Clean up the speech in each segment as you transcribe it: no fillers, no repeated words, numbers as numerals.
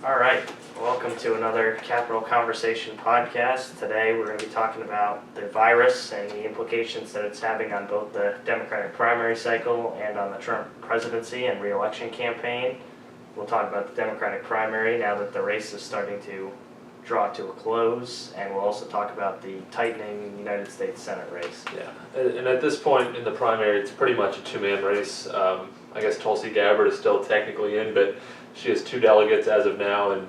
All right, welcome to another Capital Conversation podcast. Today we're going to be talking about the virus and the implications that it's having on both the Democratic primary cycle and on the Trump presidency and re-election campaign. We'll talk about the Democratic primary now that the race is starting to draw to a close, and we'll also talk about the tightening United States Senate race. Yeah, and at this point in the primary, it's pretty much a two-man race. I guess Tulsi Gabbard is still technically in, but she has 2 delegates as of now, and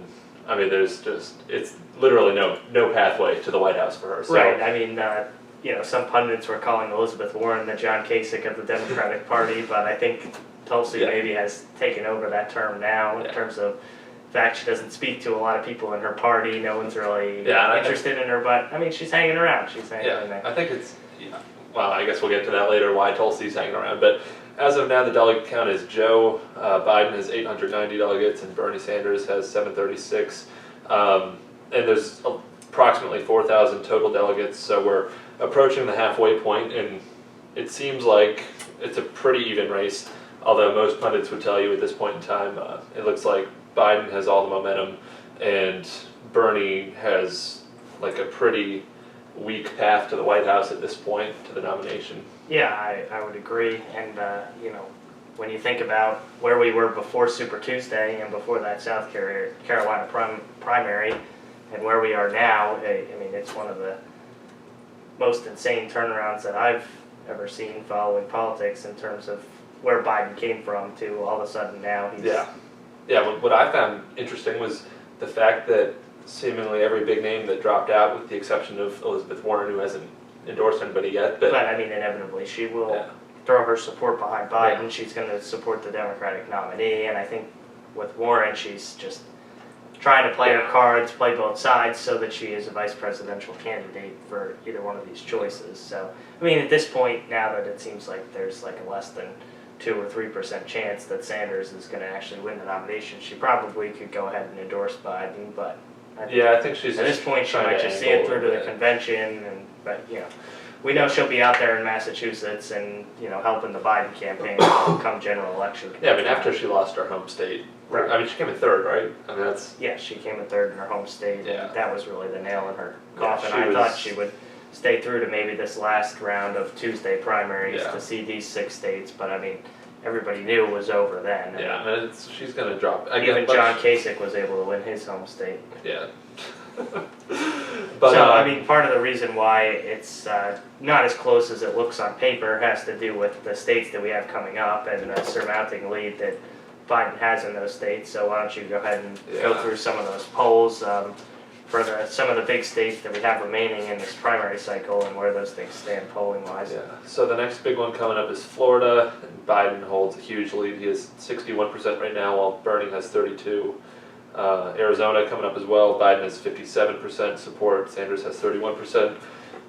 I mean, it's literally no pathway to the White House for her. So. Right. I mean, some pundits were calling Elizabeth Warren the John Kasich of the Democratic Party, but I think Tulsi maybe has taken over that term now in terms of the fact she doesn't speak to a lot of people in her party. No one's really interested in her, but I mean, she's hanging around. She's hanging in there. I think well, I guess we'll get to that later, why Tulsi's hanging around, but as of now, the delegate count is Joe Biden has 890 delegates and Bernie Sanders has 736. And there's approximately 4,000 total delegates, so we're approaching the halfway point, and it seems like it's a pretty even race, although most pundits would tell you at this point in time, it looks like Biden has all the momentum, and Bernie has like a pretty weak path to the White House at this point, to the nomination. Yeah, I would agree. And, when you think about where we were before Super Tuesday and before that South Carolina primary and where we are now, I mean, it's one of the most insane turnarounds that I've ever seen following politics in terms of where Biden came from to all of a sudden now he's... Yeah, what I found interesting was the fact that seemingly every big name that dropped out, with the exception of Elizabeth Warren, who hasn't endorsed anybody yet. But I mean, inevitably, she will throw her support behind Biden. Yeah. She's going to support the Democratic nominee, and I think with Warren, she's just trying to play her cards, play both sides, so that she is a vice presidential candidate for either one of these choices. So, I mean, at this point, now that it seems like there's like a less than 2 or 3% chance that Sanders is going to actually win the nomination, she probably could go ahead and endorse Biden, but... I think she's at this point she might just see it through to the convention, but we know she'll be out there in Massachusetts and helping the Biden campaign come general election. Yeah, I mean after she lost her home state, right? I mean she came in third, right? I mean she came in third in her home state. Yeah, and that was really the nail in her coffin. I thought she would stay through to maybe this last round of Tuesday primaries to see these 6 states, but I mean. Everybody knew it was over then. Yeah, and she's going to drop. Even John Kasich was able to win his home state. Yeah. I mean, part of the reason why it's not as close as it looks on paper has to do with the states that we have coming up and the surmounting lead that Biden has in those states. So why don't you go ahead and go through some of those polls for some of the big states that we have remaining in this primary cycle and where those things stand polling-wise. Yeah. So the next big one coming up is Florida. And Biden holds a huge lead. He has 61% right now, while Bernie has 32%. Arizona coming up as well. Biden has 57% support. Sanders has 31%.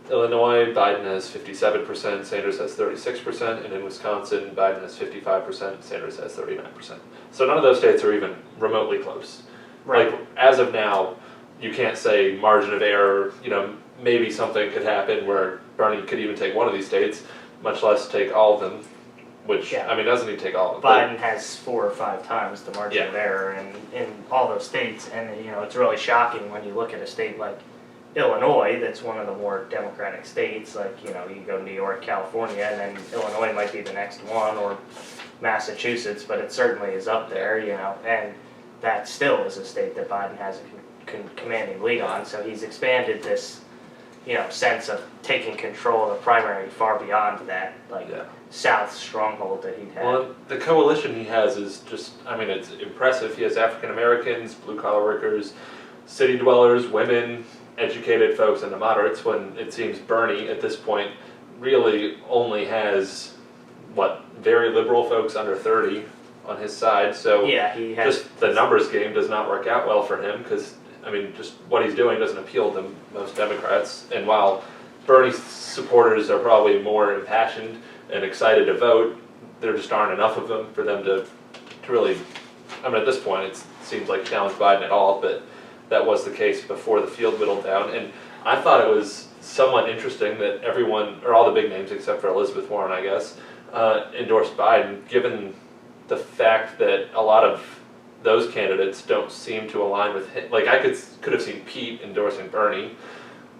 Illinois, Biden has 57%. Sanders has 36%. And in Wisconsin, Biden has 55%. Sanders has 39%. So none of those states are even remotely close. Right. Like, as of now, you can't say margin of error, maybe something could happen where Bernie could even take one of these states, much less take all of them, which, I mean, doesn't he take all of them? Biden has 4 or 5 times the margin of error in all those states, and, it's really shocking when you look at a state like Illinois, that's one of the more Democratic states, like, you go New York, California, and then Illinois might be the next one, or Massachusetts, but it certainly is up there, and that still is a state that Biden has a commanding lead on, so he's expanded this, sense of taking control of the primary far beyond that, South stronghold that he'd had. Well, the coalition he has is just, I mean, it's impressive. He has African Americans, blue-collar workers, city dwellers, women, educated folks, and the moderates, when it seems Bernie, at this point, really only has, very liberal folks under 30 on his side, so he has, just the numbers game does not work out well for him, because I mean, just what he's doing doesn't appeal to most Democrats. And while Bernie's supporters are probably more impassioned and excited to vote, there just aren't enough of them for them to really, I mean, at this point, it seems like challenge Biden at all, but that was the case before the field whittled down. And I thought it was somewhat interesting that everyone, or all the big names except for Elizabeth Warren, I guess, endorsed Biden, given the fact that a lot of those candidates don't seem to align with him. Like I could have seen Pete endorsing Bernie,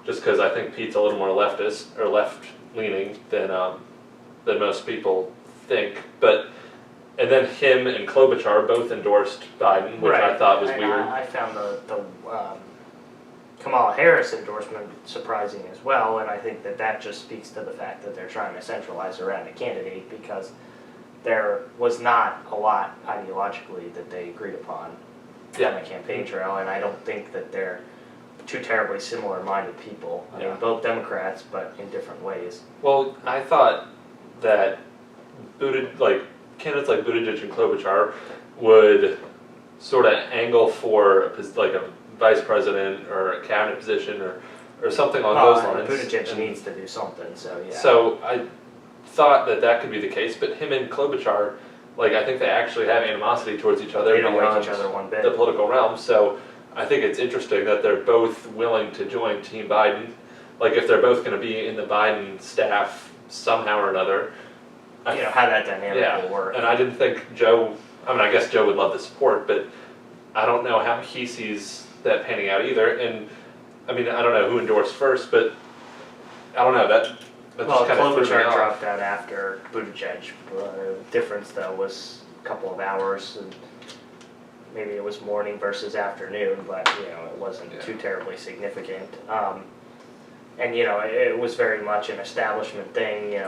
just because I think Pete's a little more leftist or left leaning than most people think. But and then him and Klobuchar both endorsed Biden, which I thought was weird. I found the Kamala Harris endorsement surprising as well, and I think that just speaks to the fact that they're trying to centralize around a candidate, because there was not a lot ideologically that they agreed upon on the campaign trail, and I don't think that they're two terribly similar-minded people. I mean, both Democrats, but in different ways. Well, I thought that candidates like Buttigieg and Klobuchar would sort of angle for like a vice president or a cabinet position or something along those lines. Buttigieg needs to do something, so yeah. So I thought that could be the case, but him and Klobuchar, like I think they actually have animosity towards each other. They don't like each other one bit. The political realm, so I think it's interesting that they're both willing to join Team Biden. Like if they're both going to be in the Biden staff somehow or another. How that dynamic will work. And I didn't think Joe, I guess Joe would love the support, but I don't know how he sees that panning out either. And I don't know who endorsed first, but I don't know, that's kind of threw me Klobuchar off. dropped out after Buttigieg. The difference, though, was a couple of hours, and maybe it was morning versus afternoon, but it wasn't too terribly significant. And it was very much an establishment thing.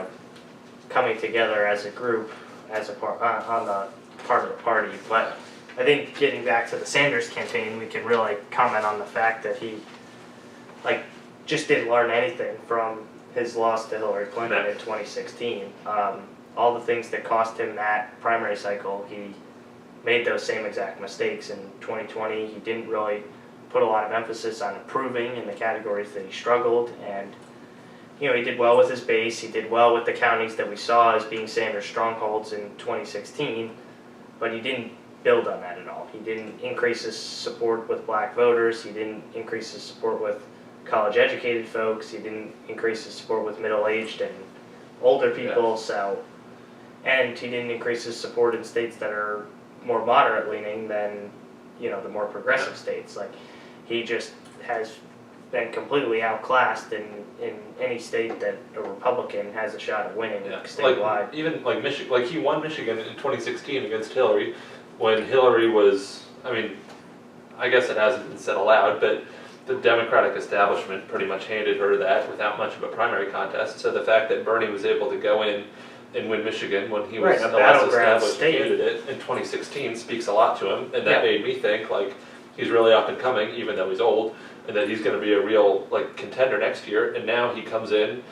Coming together as a group, as a part on the part of the party. But I think getting back to the Sanders campaign, we can really comment on the fact that he, just didn't learn anything from his loss to Hillary Clinton in 2016. All the things that cost him that primary cycle, he made those same exact mistakes in 2020. He didn't really put a lot of emphasis on improving in the categories that he struggled, and he did well with his base. He did well with the counties that we saw as being Sanders strongholds in 2016, but he didn't build on that at all. He didn't increase his support with black voters. He didn't increase his support with college-educated folks. He didn't increase his support with middle-aged and older people. And he didn't increase his support in states that are more moderate-leaning than the more progressive states. He just has been completely outclassed in any state that a Republican has a shot at winning statewide. Even Michigan, he won Michigan in 2016 against Hillary, when Hillary was, I guess it hasn't been said aloud, but the Democratic establishment pretty much handed her that without much of a primary contest. So the fact that Bernie was able to go in and win Michigan when he was the less established candidate in 2016 speaks a lot to him, and that made me think he's really up and coming, even though he's old, and that he's going to be a real contender next year. And now he comes in,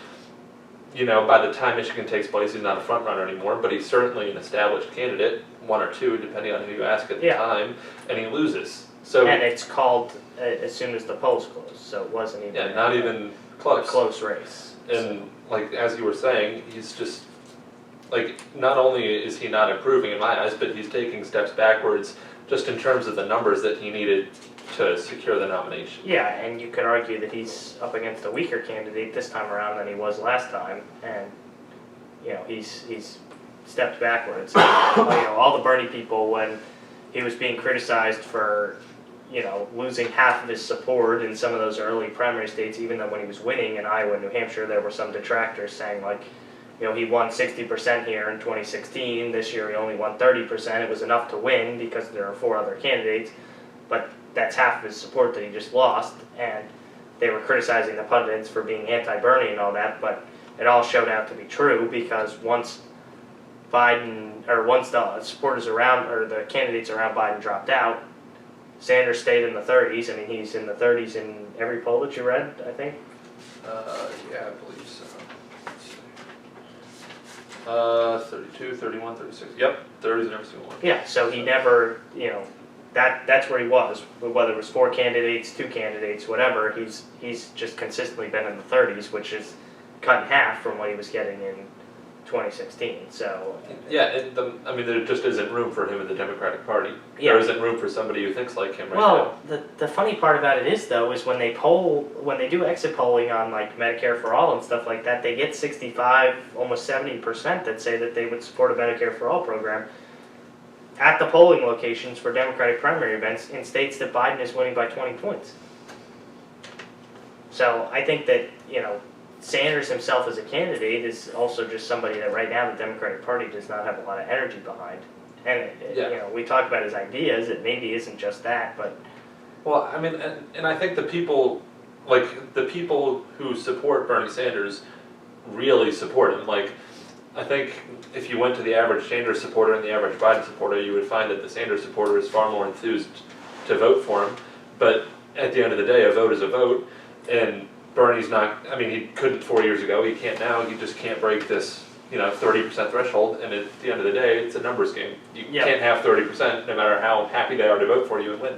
by the time Michigan takes place, he's not a front runner anymore, but he's certainly an established candidate, one or two, depending on who you ask at the time, and he loses. And it's called as soon as the polls close, so it wasn't even not even close. A close race. And as you were saying, he's just not only is he not improving in my eyes, but he's taking steps backwards just in terms of the numbers that he needed to secure the nomination. Yeah, and you could argue that he's up against a weaker candidate this time around than he was last time, and he's stepped backwards. All the Bernie people, when he was being criticized for losing half of his support in some of those early primary states, even though when he was winning in Iowa and New Hampshire, there were some detractors saying he won 60% here in 2016. This year he only won 30%. It was enough to win because there are 4 other candidates, but that's half of his support that he just lost. And they were criticizing the pundits for being anti-Bernie and all that, but it all showed out to be true, because once the supporters around, or the candidates around Biden dropped out, Sanders stayed in the 30s. He's in the 30s in every poll that you read, I think. Yeah, I believe so. 32, 31, 36. Yep, 30s in every single one. Yeah, so he never, that's where he was. Whether it was 4 candidates, 2 candidates, whatever, he's just consistently been in the 30s, which is cut in half from what he was getting in 2016. So there just isn't room for him in the Democratic Party. Yeah. There isn't room for somebody who thinks like him right now. Well, the funny part about it is, though, is when they do exit polling on Medicare for All and stuff like that, they get 65, almost 70% that say that they would support a Medicare for All program. at the polling locations for Democratic primary events in states that Biden is winning by 20 points. So I think that, Sanders himself as a candidate is also just somebody that right now the Democratic Party does not have a lot of energy behind. And, we talk about his ideas, it maybe isn't just that, but... Well, I mean, and I think the people who support Bernie Sanders really support him. Like, I think if you went to the average Sanders supporter and the average Biden supporter, you would find that the Sanders supporter is far more enthused to vote for him. But at the end of the day, a vote is a vote, and Bernie's not, I mean, he couldn't 4 years ago, he can't now, he just can't break this, 30% threshold, and at the end of the day, it's a numbers game. You can't have 30% no matter how happy they are to vote for you and win.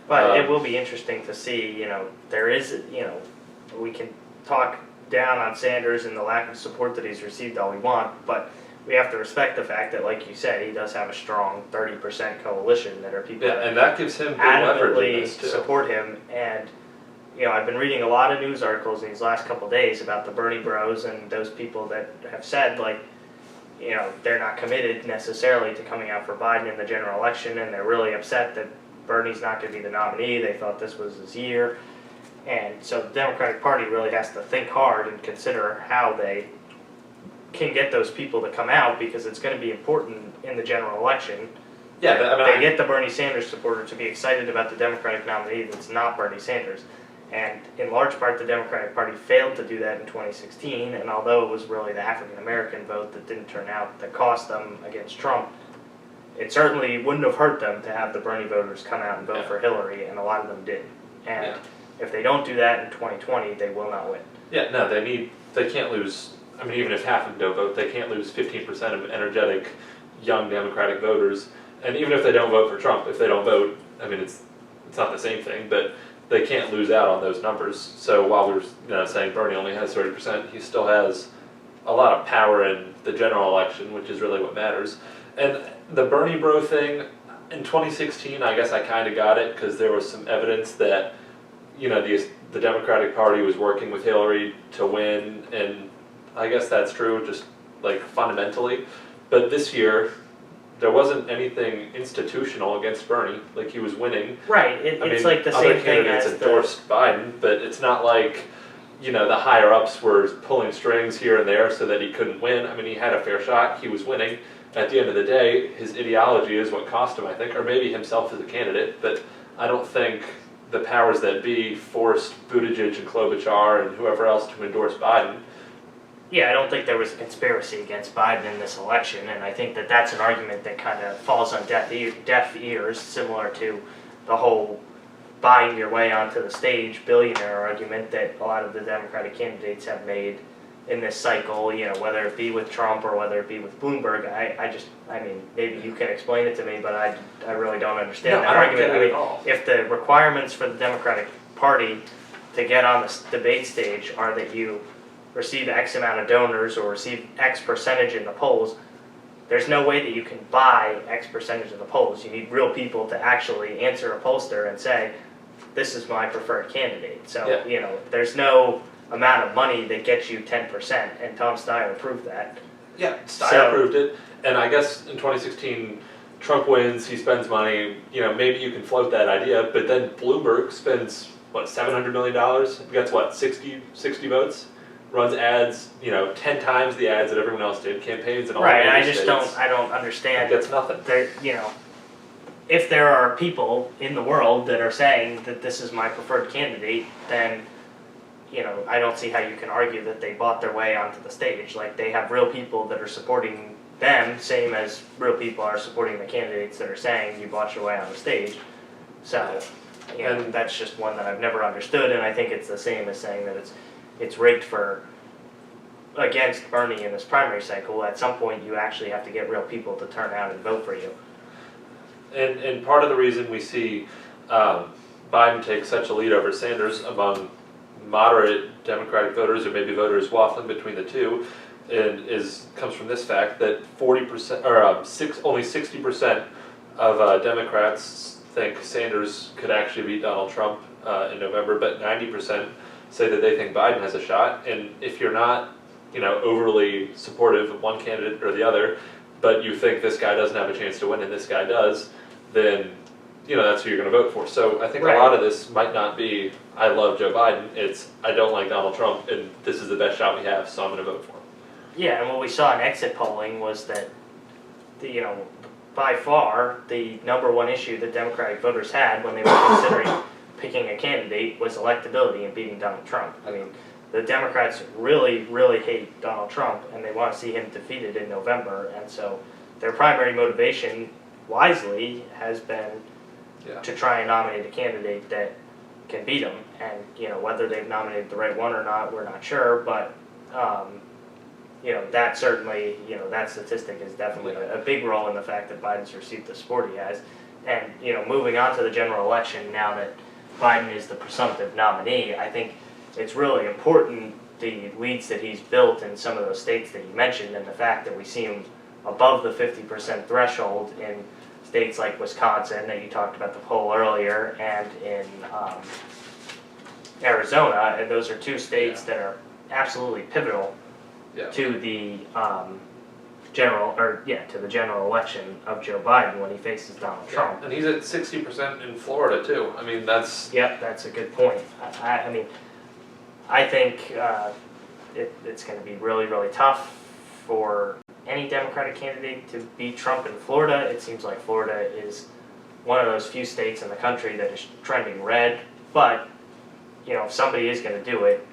But it will be interesting to see, there is, we can talk down on Sanders and the lack of support that he's received all we want, but we have to respect the fact that, like you said, he does have a strong 30% coalition that are people that and that gives him big leverage in this too. Support him, and I've been reading a lot of news articles in these last couple of days about the Bernie bros and those people that have said, like, they're not committed necessarily to coming out for Biden in the general election, and they're really upset that Bernie's not going to be the nominee. They thought this was his year. And so the Democratic Party really has to think hard and consider how they can get those people to come out, because it's going to be important in the general election. Yeah, they get the Bernie Sanders supporter to be excited about the Democratic nominee that's not Bernie Sanders. And in large part, the Democratic Party failed to do that in 2016, and although it was really the African-American vote that didn't turn out, that cost them against Trump, it certainly wouldn't have hurt them to have the Bernie voters come out and vote for Hillary, and a lot of them did. And if they don't do that in 2020, they will not win. Yeah, no, they can't lose, I mean, even if half of them don't vote, they can't lose 15% of energetic, young Democratic voters. And even if they don't vote for Trump, if they don't vote, I mean, it's not the same thing, but they can't lose out on those numbers. So while we're saying Bernie only has 30%, he still has a lot of power in the general election, which is really what matters. And the Bernie bro thing, in 2016, I guess I kind of got it, because there was some evidence that, the Democratic Party was working with Hillary to win, and I guess that's true, just like fundamentally. But this year, there wasn't anything institutional against Bernie. Like, he was winning. Right. It's like the same thing as endorsed Biden, but it's not like, the higher ups were pulling strings here and there so that he couldn't win. I mean, he had a fair shot. He was winning. At the end of the day, his ideology is what cost him, I think, or maybe himself as a candidate. But I don't think the powers that be forced Buttigieg and Klobuchar and whoever else to endorse Biden. Yeah, I don't think there was a conspiracy against Biden in this election, and I think that that's an argument that kind of falls on deaf ears, similar to the whole buying your way onto the stage billionaire argument that a lot of the Democratic candidates have made in this cycle, whether it be with Trump or whether it be with Bloomberg. I mean, maybe you can explain it to me, but I really don't understand that argument. I mean, if the requirements for the Democratic Party to get on the debate stage are that you receive X amount of donors or receive X percentage in the polls, there's no way that you can buy X percentage of the polls. You need real people to actually answer a pollster and say, this is my preferred candidate. So, there's no amount of money that gets you 10%, and Tom Steyer proved that. Yeah, Steyer proved it, and I guess in 2016, Trump wins, he spends money, maybe you can float that idea, but then Bloomberg spends, $700 million, gets 60 votes, runs ads, 10 times the ads that everyone else did, campaigns and all right, that. Right, I don't understand. Gets nothing. If there are people in the world that are saying that this is my preferred candidate, then I don't see how you can argue that they bought their way onto the stage. Like, they have real people that are supporting them, same as real people are supporting the candidates that are saying you bought your way on the stage. So, and that's just one that I've never understood, and I think it's the same as saying that it's rigged against Bernie in this primary cycle. At some point, you actually have to get real people to turn out and vote for you. And part of the reason we see Biden take such a lead over Sanders among moderate Democratic voters, or maybe voters waffling between the two, comes from this fact that 40% or only 60% of Democrats think Sanders could actually beat Donald Trump in November, but 90% say that they think Biden has a shot. And if you're not, overly supportive of one candidate or the other, but you think this guy doesn't have a chance to win and this guy does, then that's who you're going to vote for. So I think Right. a lot of this might not be I love Joe Biden. It's I don't like Donald Trump, and this is the best shot we have, so I'm going to vote for him. Yeah, and what we saw in exit polling was that, by far, the number one issue that Democratic voters had when they were considering picking a candidate was electability and beating Donald Trump. I mean, the Democrats really, really hate Donald Trump, and they want to see him defeated in November, and so their primary motivation, wisely, has been to try and nominate a candidate that can beat him. And, whether they've nominated the right one or not, we're not sure, but that certainly, that statistic is definitely a big role in the fact that Biden's received the support he has. And, moving on to the general election, now that Biden is the presumptive nominee, I think it's really important the leads that he's built in some of those states that you mentioned, and the fact that we see him above the 50% threshold in states like Wisconsin, that you talked about the poll earlier, and in Arizona, and those are two states that are absolutely pivotal to the general election of Joe Biden when he faces Donald Trump. And he's at 60% in Florida too. I mean, that's that's a good point. I mean, I think it's going to be really, really tough for any Democratic candidate to beat Trump in Florida. It seems like Florida is one of those few states in the country that is trending red. But, if somebody is going to do it,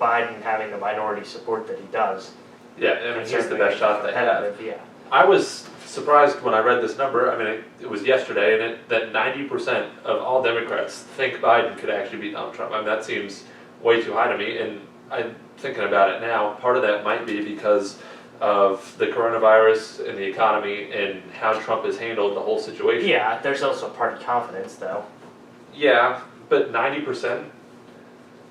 Biden having the minority support that he does. Yeah, I mean, he's the best shot they have. Yeah. I was surprised when I read this number. I mean, it was yesterday, and that 90% of all Democrats think Biden could actually beat Donald Trump. I mean, that seems way too high to me, and I'm thinking about it now. Part of that might be because of the coronavirus and the economy and how Trump has handled the whole situation. Yeah, there's also party confidence, though. Yeah, but 90%?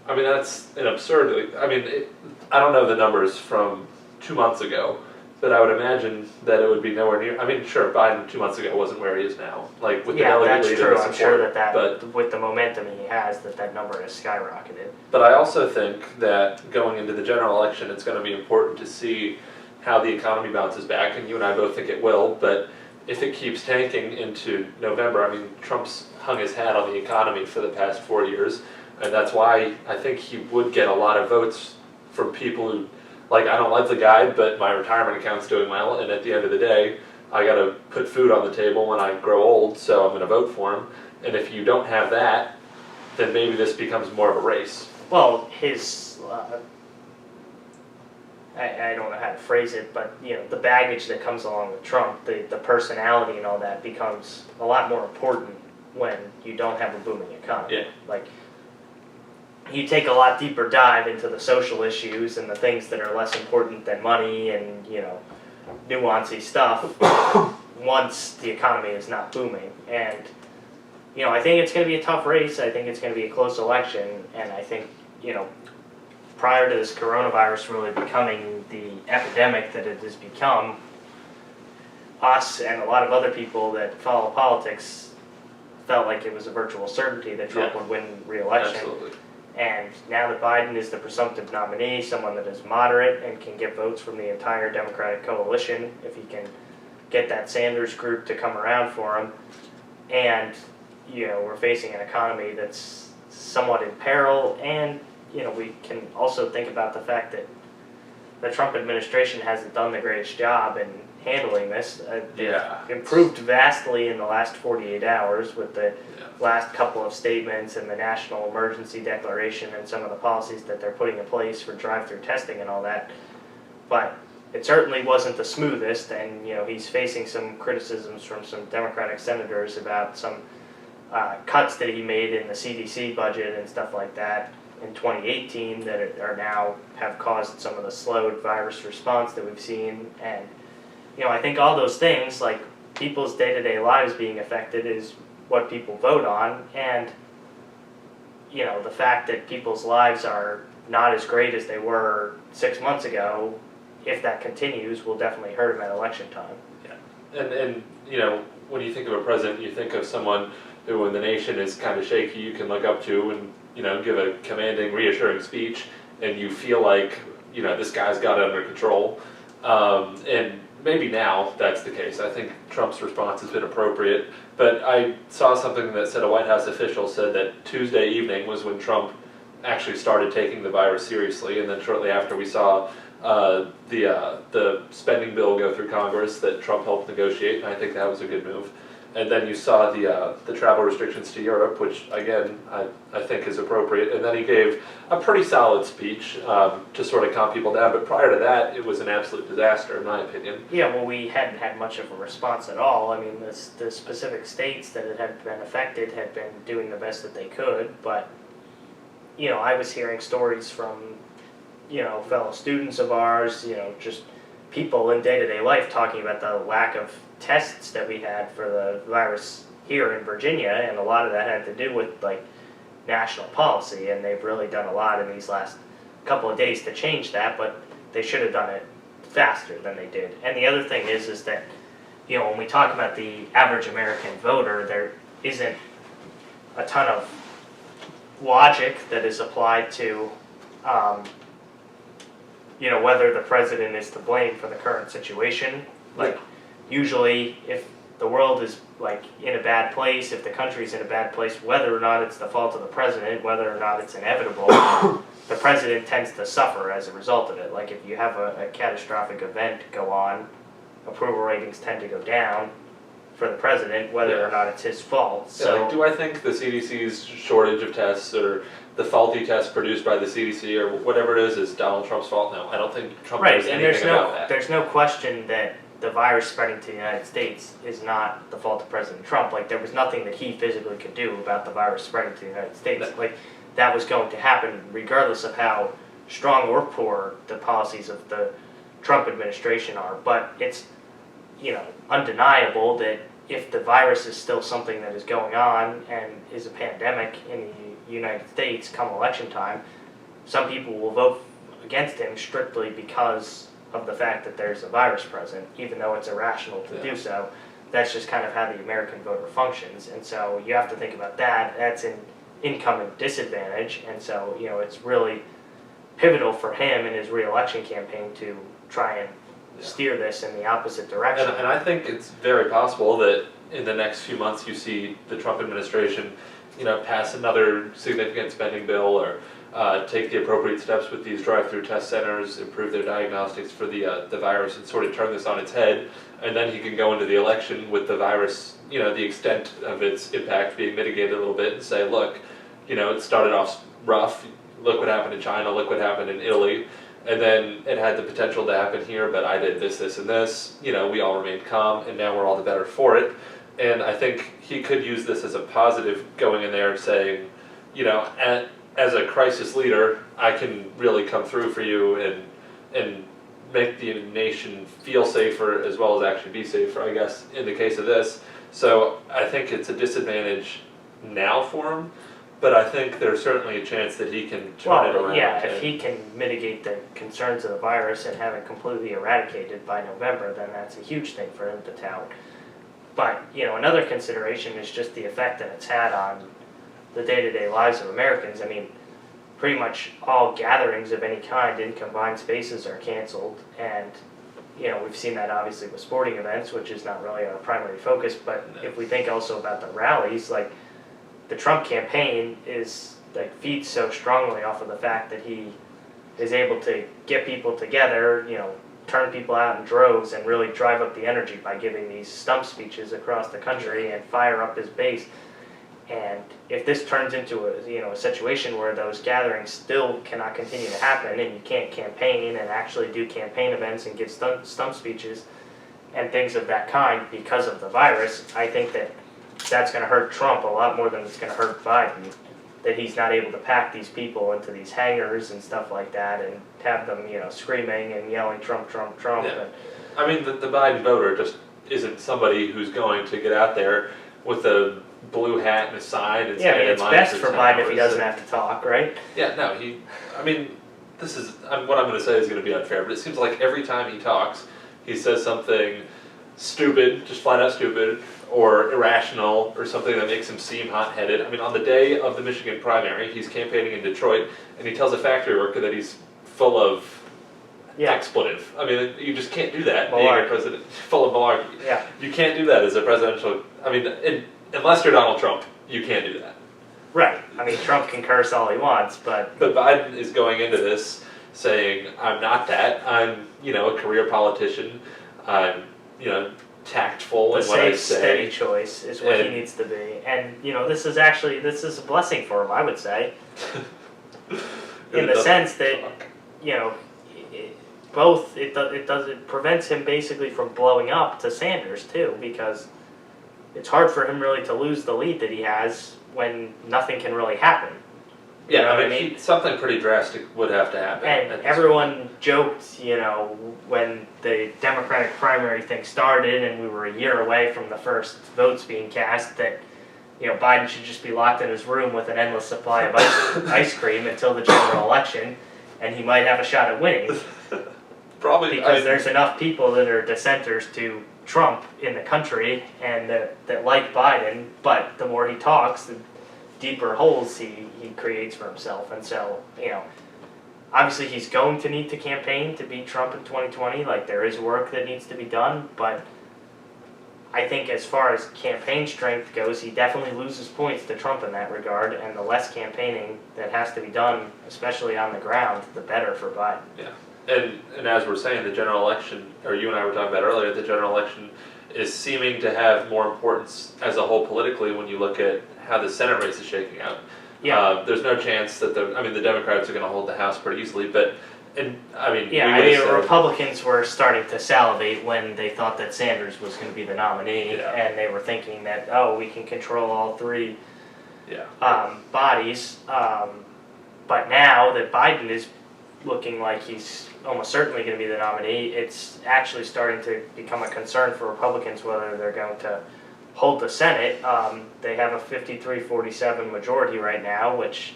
I mean, that's an absurd. I mean, I don't know the numbers from 2 months ago, but I would imagine that it would be nowhere near. I mean, sure, Biden 2 months ago wasn't where he is now. Like with the delegate that's lead true. and the I'm support, sure that but with the momentum he has, that number has skyrocketed. But I also think that going into the general election, it's going to be important to see how the economy bounces back, and you and I both think it will, but if it keeps tanking into November, I mean, Trump's hung his hat on the economy for the past 4 years, and that's why I think he would get a lot of votes from people who, like, I don't like the guy, but my retirement account's doing well, and at the end of the day, I got to put food on the table when I grow old, so I'm going to vote for him. And if you don't have that, then maybe this becomes more of a race. Well, his, I don't know how to phrase it, but the baggage that comes along with Trump, the personality and all that becomes a lot more important when you don't have a booming economy. Yeah. Like, you take a lot deeper dive into the social issues and the things that are less important than money and, nuancy stuff once the economy is not booming. And, I think it's going to be a tough race. I think it's going to be a close election. And I think, prior to this coronavirus really becoming the epidemic that it has become, us and a lot of other people that follow politics felt like it was a virtual certainty that Trump would win re-election. Absolutely. And now that Biden is the presumptive nominee, someone that is moderate and can get votes from the entire Democratic coalition, if he can get that Sanders group to come around for him, and we're facing an economy that's somewhat in peril, and we can also think about the fact that the Trump administration hasn't done the greatest job in handling this. Improved vastly in the last 48 hours with the last couple of statements and the national emergency declaration and some of the policies that they're putting in place for drive-through testing and all that. But it certainly wasn't the smoothest, and he's facing some criticisms from some Democratic senators about some cuts that he made in the CDC budget and stuff like that in 2018 that are now have caused some of the slowed virus response that we've seen. And I think all those things, like people's day-to-day lives being affected, is what people vote on. And the fact that people's lives are not as great as they were 6 months ago, if that continues, will definitely hurt him at election time. Yeah, and when you think of a president, you think of someone who, when the nation is kind of shaky, you can look up to and give a commanding, reassuring speech, and you feel like this guy's got it under control. And maybe now that's the case. I think Trump's response has been appropriate, but I saw something that said a White House official said that Tuesday evening was when Trump actually started taking the virus seriously, and then shortly after we saw the spending bill go through Congress that Trump helped negotiate, and I think that was a good move. And then you saw the travel restrictions to Europe, which again I think is appropriate. And then he gave a pretty solid speech to sort of calm people down. But prior to that, it was an absolute disaster, in my opinion. Yeah, well, we hadn't had much of a response at all. I mean, the specific states that had been affected had been doing the best that they could, but I was hearing stories from fellow students of ours, just people in day-to-day life talking about the lack of tests that we had for the virus here in Virginia, and a lot of that had to do with national policy, and they've really done a lot in these last couple of days to change that, but they should have done it faster than they did. And the other thing is that when we talk about the average American voter, there isn't a ton of logic that is applied to whether the president is to blame for the current situation. Usually, if the world is in a bad place, if the country's in a bad place, whether or not it's the fault of the president, whether or not it's inevitable, the president tends to suffer as a result of it. If you have a catastrophic event go on, approval ratings tend to go down for the president, whether or not it's his fault. So, do I think the CDC's shortage of tests or the faulty tests produced by the CDC or whatever it is Donald Trump's fault? No, I don't think Trump knows anything about that. There's no question that the virus spreading to the United States is not the fault of President Trump. There was nothing that he physically could do about the virus spreading to the United States. That was going to happen regardless of how strong or poor the policies of the Trump administration are. But it's, undeniable that if the virus is still something that is going on and is a pandemic in the United States come election time, some people will vote against him strictly because of the fact that there's a virus present, even though it's irrational to do so. That's just kind of how the American voter functions, and so you have to think about that. That's an income disadvantage, and so it's really pivotal for him in his re-election campaign to try and steer this in the opposite direction. And I think it's very possible that in the next few months you see the Trump administration, pass another significant spending bill or take the appropriate steps with these drive-through test centers, improve their diagnostics for the virus, and sort of turn this on its head. And then he can go into the election with the virus, the extent of its impact being mitigated a little bit, and say, look, it started off rough. Look what happened in China. Look what happened in Italy. And then it had the potential to happen here, but I did this, this, and this. We all remained calm, and now we're all the better for it. And I think he could use this as a positive, going in there saying, as a crisis leader, I can really come through for you and make the nation feel safer as well as actually be safer, I guess, in the case of this. So I think it's a disadvantage now for him, but I think there's certainly a chance that he can turn it around. Yeah, if he can mitigate the concerns of the virus and have it completely eradicated by November, then that's a huge thing for him to tout. But, another consideration is just the effect that it's had on the day-to-day lives of Americans. I mean, pretty much all gatherings of any kind in confined spaces are canceled, and we've seen that obviously with sporting events, which is not really our primary focus. But if we think also about the rallies, the Trump campaign feeds so strongly off of the fact that he is able to get people together, turn people out in droves and really drive up the energy by giving these stump speeches across the country and fire up his base. And if this turns into a situation where those gatherings still cannot continue to happen, and you can't campaign and actually do campaign events and give stump speeches and things of that kind because of the virus, I think that's going to hurt Trump a lot more than it's going to hurt Biden. That he's not able to pack these people into these hangars and stuff like that and have them, screaming and yelling Trump, Trump, Trump. Yeah. I mean, the Biden voter just isn't somebody who's going to get out there with a blue hat and a sign and stand in line. It's best for Biden if he doesn't have to talk, right? Yeah, no, this is, what I'm going to say is going to be unfair, but it seems like every time he talks, he says something stupid, just flat out stupid, or irrational, or something that makes him seem hot-headed. I mean, on the day of the Michigan primary, he's campaigning in Detroit, and he tells a factory worker that he's full of expletive. I mean, you just can't do that. Malarkey. Being a president full of malarkey. Yeah. You can't do that as a presidential. I mean, unless you're Donald Trump, you can't do that. Right. I mean, Trump can curse all he wants, but Biden is going into this saying, "I'm not that. I'm, a career politician. I'm, tactful the in what I safe, say." steady choice is what he needs to be. And this is a blessing for him, I would say, in the sense that it prevents him basically from blowing up to Sanders too, because it's hard for him really to lose the lead that he has when nothing can really happen. You know what I mean? Something pretty drastic would have to happen. And everyone joked, when the Democratic primary thing started and we were a year away from the first votes being cast, that Biden should just be locked in his room with an endless supply of ice cream until the general election, and he might have a shot at winning. Probably because there's enough people that are dissenters to Trump in the country and that like Biden, but the more he talks, the deeper holes he creates for himself. And so, obviously he's going to need to campaign to beat Trump in 2020. Like, there is work that needs to be done, but I think as far as campaign strength goes, he definitely loses points to Trump in that regard, and the less campaigning that has to be done, especially on the ground, the better for Biden. Yeah. And as we're saying, the general election, or you and I were talking about earlier, the general election is seeming to have more importance as a whole politically when you look at how the Senate race is shaking out. Yeah. There's no chance that the Democrats are going to hold the House pretty easily, but Republicans were starting to salivate when they thought that Sanders was going to be the nominee, and they were thinking that, we can control all three bodies. But now that Biden is looking like he's almost certainly going to be the nominee, it's actually starting to become a concern for Republicans whether they're going to hold the Senate. They have a 53-47 majority right now, which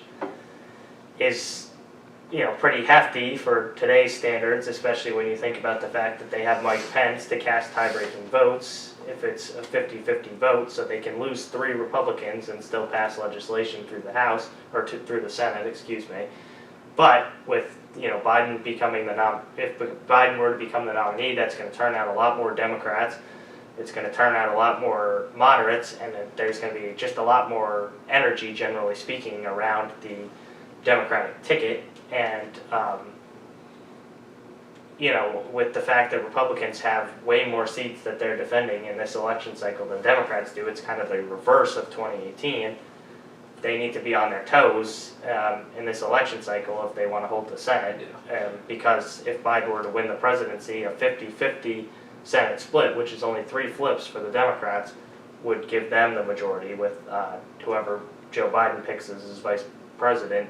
is pretty hefty for today's standards, especially when you think about the fact that they have Mike Pence to cast tie-breaking votes if it's a 50-50 vote, so they can lose 3 Republicans and still pass legislation through the House, or through the Senate, excuse me. But with Biden becoming if Biden were to become the nominee, that's going to turn out a lot more Democrats. It's going to turn out a lot more moderates, and there's going to be just a lot more energy, generally speaking, around the Democratic ticket. And with the fact that Republicans have way more seats that they're defending in this election cycle than Democrats do, it's kind of the reverse of 2018. They need to be on their toes in this election cycle if they want to hold the Senate, because if Biden were to win the presidency, a 50-50 Senate split, which is only 3 flips for the Democrats, would give them the majority, with whoever Joe Biden picks as his vice president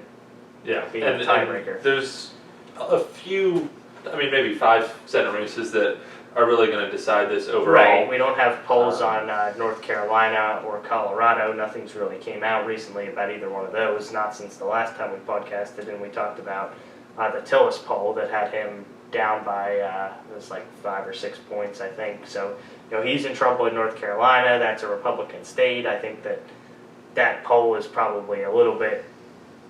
being the tiebreaker. And there's a few, maybe 5 Senate races that are really going to decide this overall. Right. We don't have polls on North Carolina or Colorado. Nothing's really came out recently about either one of those, not since the last time we podcasted, and we talked about the Tillis poll that had him down by, it was like 5 or 6 points, I think. So, he's in trouble in North Carolina. That's a Republican state. I think that poll is probably a little bit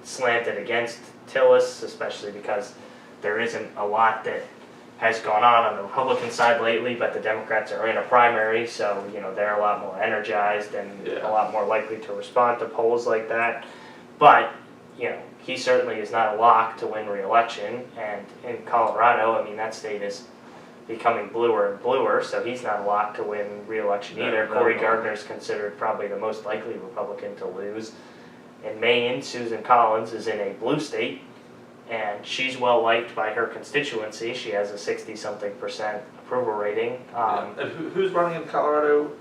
slanted against Tillis, especially because there isn't a lot that has gone on the Republican side lately, but the Democrats are in a primary, so they're a lot more energized and a lot more likely to respond to polls like that. But he certainly is not a lock to win re-election, and in Colorado, that state is becoming bluer and bluer, so he's not a lock to win re-election either. Cory Gardner is considered probably the most likely Republican to lose. In Maine, Susan Collins is in a blue state, and she's well liked by her constituency. She has a 60-something% approval rating. And who's running in Colorado?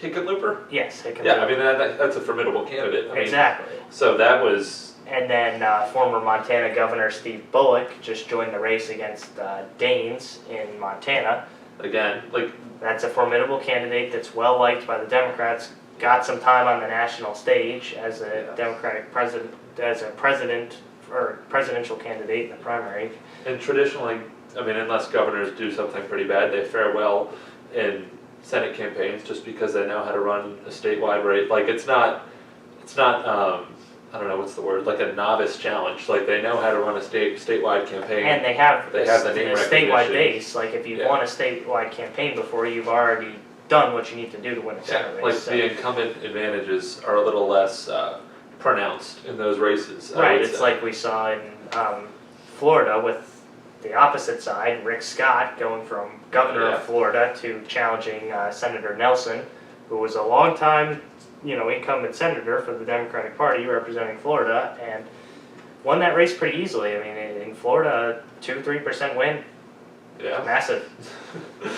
Hickenlooper? Yes, Hickenlooper. Yeah, that's a formidable candidate. Exactly. So that was... And then former Montana Governor Steve Bullock just joined the race against Daines in Montana. Again, that's a formidable candidate that's well liked by the Democrats. Got some time on the national stage as a Democratic president, or presidential candidate in the primary. And traditionally, unless governors do something pretty bad, they fare well in Senate campaigns just because they know how to run a statewide race. It's not I don't know what's the word, like a novice challenge. Like they know how to run a statewide campaign. And they have the name a statewide recognition. base. Like if you've won a statewide campaign before, you've already done what you need to do to win a Senate race. Like the incumbent advantages are a little less pronounced in those races. Right, it's like we saw in Florida with the opposite side, Rick Scott going from governor of Florida to challenging Senator Nelson, who was a longtime, incumbent senator for the Democratic Party representing Florida, and won that race pretty easily. I mean, in Florida, 2-3% win. Yeah. Massive.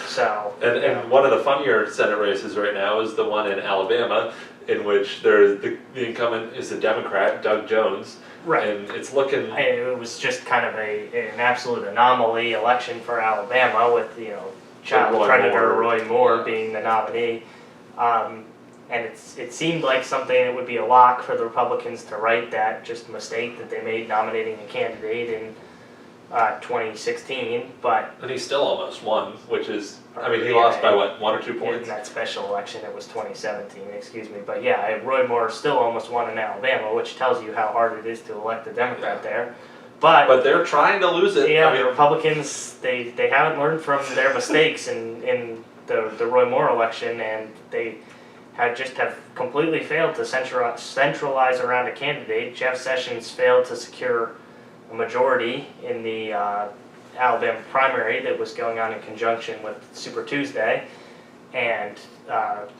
So. And one of the funnier Senate races right now is the one in Alabama, in which there's the incumbent is a Democrat, Doug Jones. Right. And it's looking. It was just kind of an absolute anomaly election for Alabama with, child predator Roy Moore being the nominee. And it seemed like something that would be a lock for the Republicans to right that just mistake that they made nominating a candidate in 2016, and he still almost won, which is, he lost by what, 1 or 2 points? In that special election, it was 2017, excuse me. But yeah, Roy Moore still almost won in Alabama, which tells you how hard it is to elect a Democrat there. But they're trying to lose it. Yeah, the Republicans, they haven't learned from their mistakes in the Roy Moore election, and they have completely failed to centralize around a candidate. Jeff Sessions failed to secure a majority in the Alabama primary that was going on in conjunction with Super Tuesday, and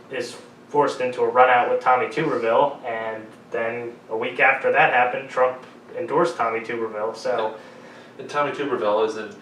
is forced into a run out with Tommy Tuberville, and then a week after that happened, Trump endorsed Tommy Tuberville. So, and Tommy Tuberville is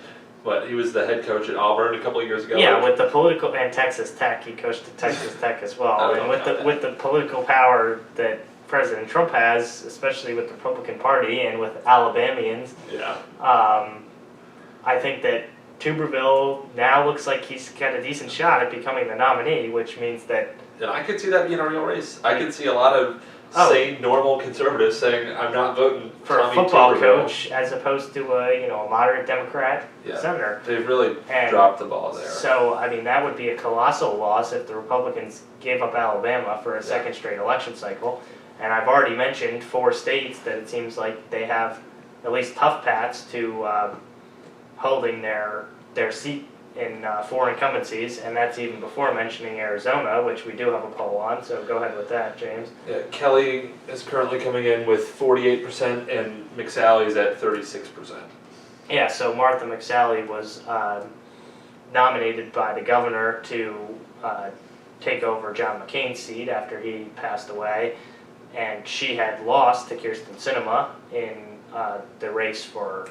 he was the head coach at Auburn a couple of years ago. Yeah, with the political, and Texas Tech, he coached at Texas Tech as well, and with the political power that President Trump has, especially with the Republican Party and with Alabamians. Yeah. I think that Tuberville now looks like he's got a decent shot at becoming the nominee, which means that. And I could see that being a real race. I could see a lot of sane, normal conservatives saying, "I'm not voting for a football coach as opposed to a moderate Democrat senator." They've really dropped the ball there. So that would be a colossal loss if the Republicans gave up Alabama for a second straight election cycle. And I've already mentioned 4 states that it seems like they have at least tough paths to holding their seat in 4 incumbencies, and that's even before mentioning Arizona, which we do have a poll on, so go ahead with that, James. Yeah, Kelly is currently coming in with 48%, and McSally's at 36%. Yeah, so Martha McSally was nominated by the governor to take over John McCain's seat after he passed away, and she had lost to Kirsten Sinema in the race for,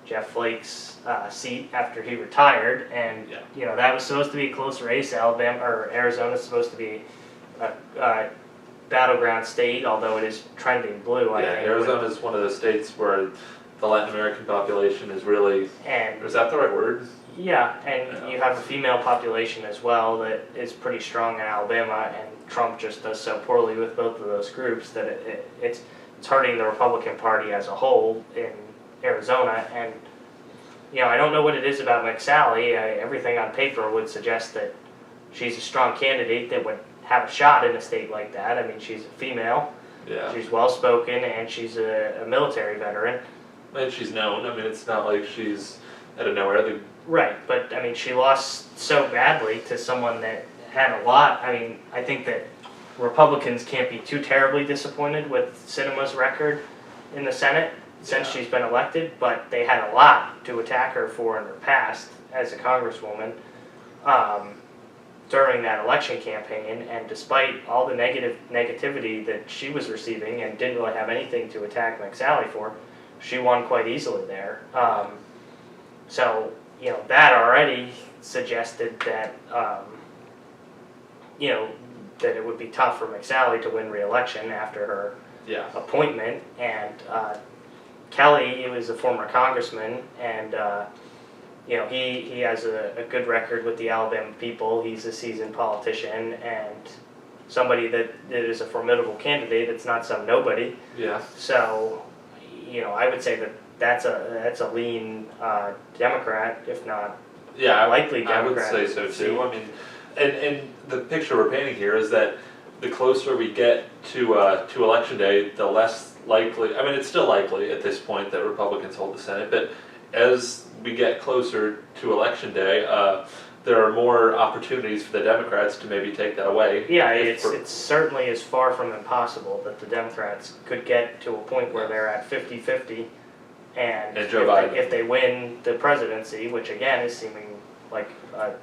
Jeff Flake's seat after he retired, and that was supposed to be a close race. Arizona's supposed to be a battleground state, although it is trending blue. I think Arizona is one of the states where the Latin American population is really. And is that the right word? Yeah, and you have a female population as well that is pretty strong in Alabama, and Trump just does so poorly with both of those groups that it's hurting the Republican Party as a whole in Arizona. And I don't know what it is about McSally. Everything on paper would suggest that she's a strong candidate that would have a shot in a state like that. I mean, she's a female, she's well-spoken, and she's a military veteran. And she's known. I mean, it's not like she's out of nowhere. Right, but I mean, she lost so badly to someone that had a lot. I mean, I think that Republicans can't be too terribly disappointed with Sinema's record in the Senate since she's been elected, but they had a lot to attack her for in her past as a congresswoman during that election campaign, and despite all the negativity that she was receiving and didn't really have anything to attack McSally for, she won quite easily there. So, that already suggested that, that it would be tough for McSally to win re-election after her appointment. And Kelly, he was a former congressman, and he has a good record with the Alabama people. He's a seasoned politician and somebody that is a formidable candidate. It's not some nobody. Yeah. So, I would say that's a lean Democrat, if not likely Democrat. I would say so too. I mean, and the picture we're painting here is that the closer we get to election day, the less likely. I mean, it's still likely at this point that Republicans hold the Senate, but as we get closer to election day, there are more opportunities for the Democrats to maybe take that away. Yeah, it's certainly is far from impossible that the Democrats could get to a point where they're at 50-50, and Joe Biden, if they win the presidency, which again is seeming like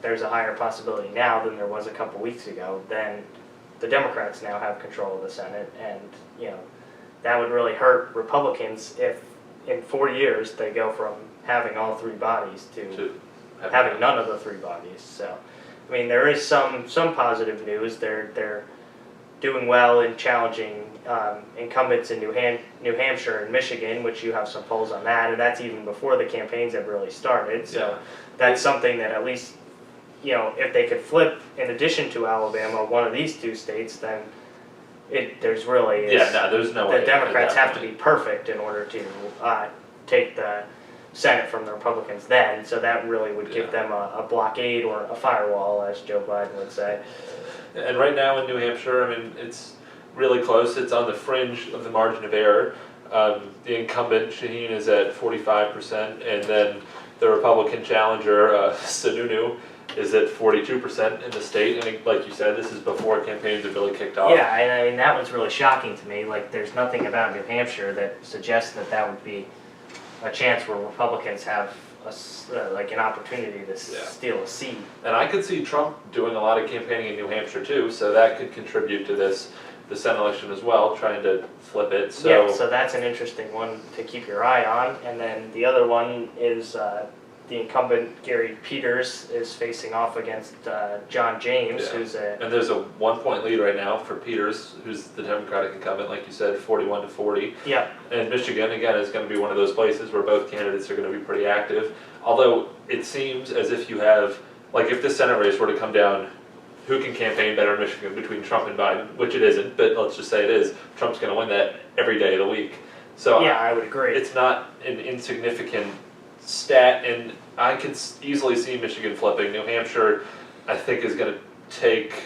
there's a higher possibility now than there was a couple weeks ago, then the Democrats now have control of the Senate, and that would really hurt Republicans if in 4 years they go from having all three bodies to having none of the three bodies. So, I mean, there is some positive news. They're doing well in challenging incumbents in New Hampshire and Michigan, which you have some polls on that, and that's even before the campaigns have really started. So that's something that at least, if they could flip, in addition to Alabama, one of these two states, then there's really there's no way. The Democrats have to be perfect in order to take the Senate from the Republicans then, so that really would give them a blockade or a firewall, as Joe Biden would say. And right now in New Hampshire, I mean, it's really close. It's on the fringe of the margin of error. The incumbent, Shaheen, is at 45%, and then the Republican challenger, Sununu, is at 42% in the state. And like you said, this is before campaigns have really kicked off. Yeah, and I mean, that one's really shocking to me. Like, there's nothing about New Hampshire that suggests that would be a chance where Republicans have an opportunity to steal a seat. And I could see Trump doing a lot of campaigning in New Hampshire too, so that could contribute to the Senate election as well, trying to flip it. So that's an interesting one to keep your eye on. And then the other one is the incumbent Gary Peters is facing off against John James, who's and there's a 1-point lead right now for Peters, who's the Democratic incumbent, like you said, 41-40. Yeah. And Michigan, again, is going to be one of those places where both candidates are going to be pretty active. Although it seems as if you have, like, if this Senate race were to come down, who can campaign better in Michigan between Trump and Biden, which it isn't, but let's just say it is. Trump's going to win that every day of the week. So I would agree. It's not an insignificant stat, and I could easily see Michigan flipping. New Hampshire, I think, is going to take,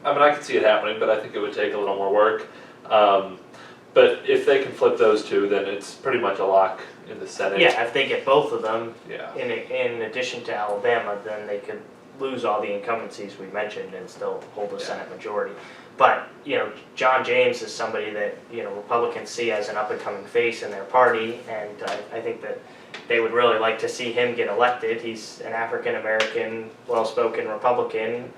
I mean, I could see it happening, but I think it would take a little more work. But if they can flip those two, then it's pretty much a lock in the Senate. Yeah, if they get both of them, in addition to Alabama, then they could lose all the incumbencies we mentioned and still hold the Senate majority. But, John James is somebody that, Republicans see as an up-and-coming face in their party, and I think that they would really like to see him get elected. He's an African-American, well-spoken Republican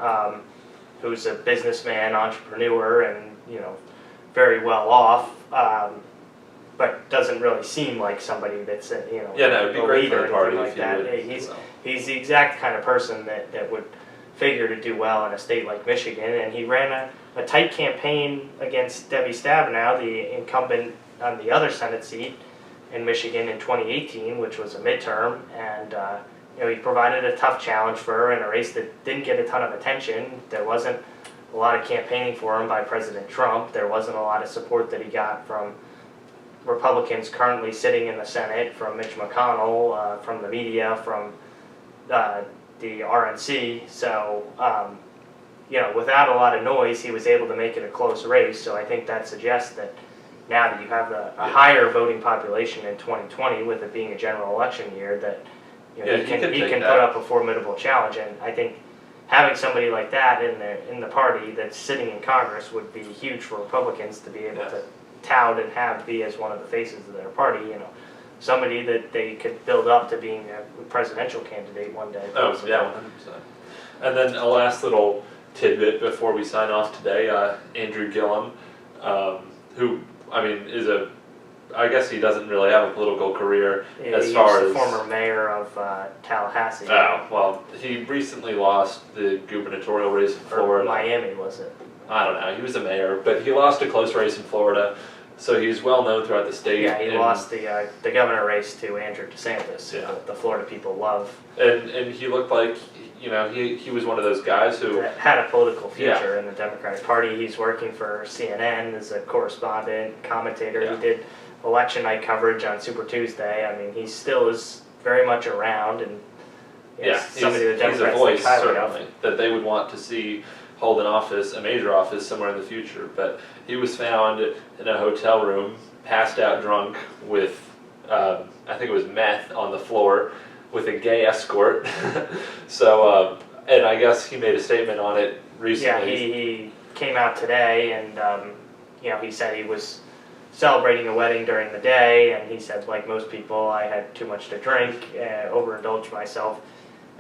who's a businessman, entrepreneur, and, very well off, but doesn't really seem like somebody that's, it'd be great for the party like that. He's the exact kind of person that would figure to do well in a state like Michigan, and he ran a tight campaign against Debbie Stabenow, the incumbent on the other Senate seat in Michigan in 2018, which was a midterm, and he provided a tough challenge for her in a race that didn't get a ton of attention. There wasn't a lot of campaigning for him by President Trump. There wasn't a lot of support that he got from Republicans currently sitting in the Senate, from Mitch McConnell, from the media, from the RNC. So, without a lot of noise, he was able to make it a close race. So I think that suggests that now that you have a higher voting population in 2020, with it being a general election year, that he can put up a formidable challenge. And I think having somebody like that in the party that's sitting in Congress would be huge for Republicans to be able to tout and be as one of the faces of their party. Somebody that they could build up to being a presidential candidate one day. Oh, yeah, 100%. And then a last little tidbit before we sign off today, Andrew Gillum, who, I mean, I guess he doesn't really have a political career as far as... He was the former mayor of Tallahassee. Oh, well, he recently lost the gubernatorial race in Florida. Or Miami, was it? I don't know, he was a mayor, but he lost a close race in Florida. So he's well known throughout the state. Yeah, he lost the governor race to Andrew DeSantis, who the Florida people love. And he looked like, he was one of those guys who had a political future in the Democratic Party. He's working for CNN as a correspondent, commentator. Yeah. He did election night coverage on Super Tuesday. I mean, he still is very much around, and he's a voice, certainly, that they would want to see hold an office, a major office, somewhere in the future. But he was found in a hotel room, passed out drunk with, I think it was meth on the floor, with a gay escort. So, and I guess he made a statement on it recently. Yeah, he came out today, and he said he was celebrating a wedding during the day, and he said, like most people, I had too much to drink, overindulged myself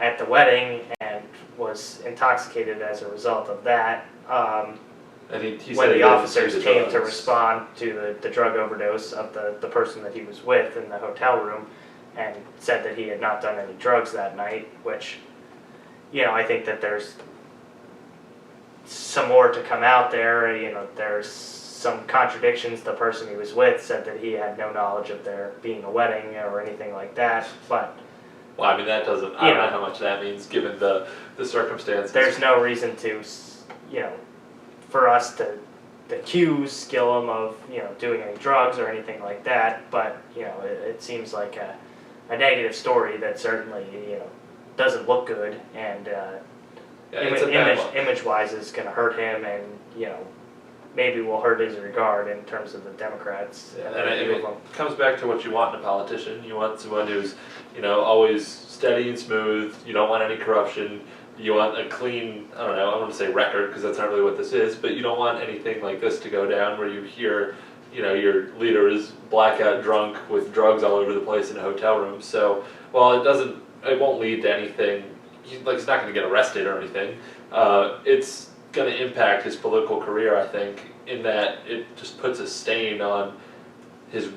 at the wedding, and was intoxicated as a result of that. And he when said the officers came drugs. to respond to the drug overdose of the person that he was with in the hotel room, and said that he had not done any drugs that night, which, I think that there's some more to come out there. There's some contradictions. The person he was with said that he had no knowledge of there being a wedding or anything like that, but well, I mean, that doesn't, I don't know how much that means given the circumstances. There's no reason to, for us to accuse Gillum of, doing any drugs or anything like that, but, it seems like a negative story that certainly, doesn't look good, and image-wise is going to hurt him, and, maybe will hurt his regard in terms of the Democrats. And it comes back to what you want in a politician. You want someone who's, always steady and smooth. You don't want any corruption. You want a clean, I don't want to say record, because that's not really what this is, but you don't want anything like this to go down where you hear, your leader is blackout drunk with drugs all over the place in a hotel room. So, while it won't lead to anything, he's not going to get arrested or anything. It's going to impact his political career, I think, in that it just puts a stain on his,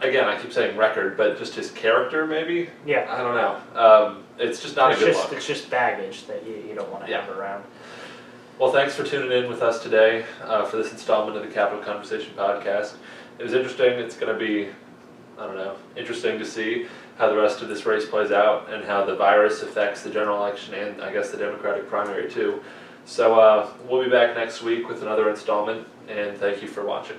again, I keep saying record, but just his character, maybe? Yeah. I don't know. It's just not a good look. It's just baggage that you don't want to have around. Well, thanks for tuning in with us today for this installment of the Capital Conversation podcast. It was interesting. It's going to be, interesting to see how the rest of this race plays out and how the virus affects the general election and, I guess, the Democratic primary, too. So we'll be back next week with another installment, and thank you for watching.